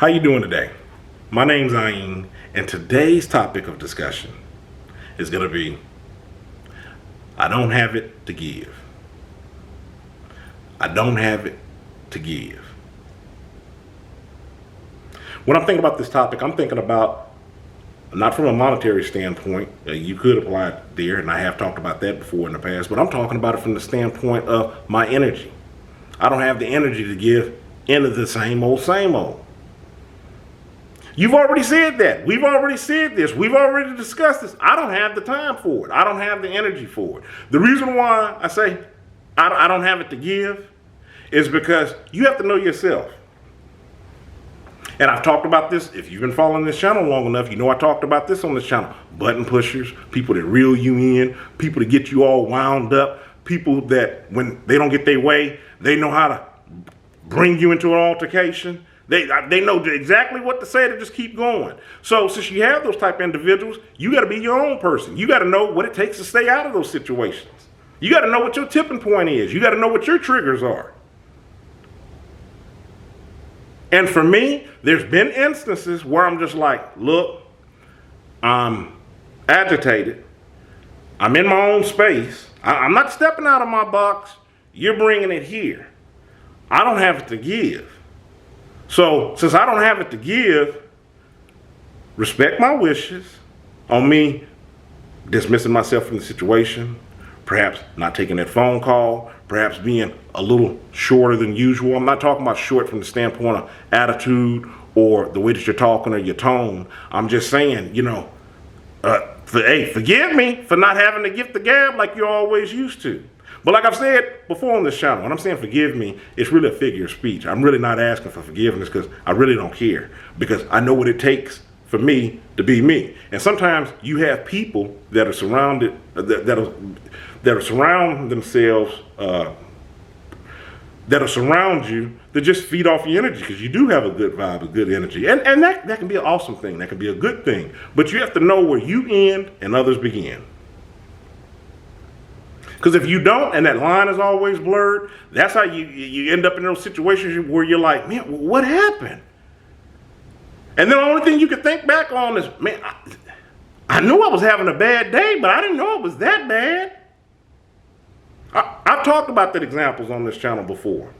How you doing today? My name's Ayin, and today's topic of discussion is going to be, I don't have it to give. I don't have it to give. When I'm thinking about this topic, I'm thinking about, not from a monetary standpoint, you could apply it there, and I have talked about that before in the past, but I'm talking about it from the standpoint of my energy. I don't have the energy to give into the same old, same old. You've already said that. We've already said this. We've already discussed this. I don't have the time for it. I don't have the energy for it. The reason why I say I don't have it to give is because you have to know yourself. And I've talked about this. If you've been following this channel long enough, you know I talked about this on this channel. Button pushers, people that reel you in, people that get you all wound up, people that when they don't get their way, they know how to bring you into an altercation. They know exactly what to say to just keep going. So since you have those type of individuals, you got to be your own person. You got to know what it takes to stay out of those situations. You got to know what your tipping point is. You got to know what your triggers are. And for me, there's been instances where I'm just like, look, I'm agitated. I'm in my own space. I'm not stepping out of my box. You're bringing it here. I don't have it to give. So since I don't have it to give, respect my wishes on me dismissing myself from the situation, perhaps not taking that phone call, perhaps being a little shorter than usual. I'm not talking about short from the standpoint of attitude or the way that you're talking or your tone. I'm just saying, forgive me for not having to gift the gab like you always used to. But like I've said before on this channel, when I'm saying forgive me, it's really a figure of speech. I'm really not asking for forgiveness because I really don't care, because I know what it takes for me to be me. And sometimes you have people that are surrounded, that surround themselves, that'll surround you, that just feed off your energy, because you do have a good vibe, a good energy. And that can be an awesome thing. That can be a good thing. But you have to know where you end and others begin. Because if you don't, and that line is always blurred, that's how you end up in those situations where you're like, man, what happened? And then the only thing you can think back on is, man, I knew I was having a bad day, but I didn't know it was that bad. I've talked about that examples on this channel before.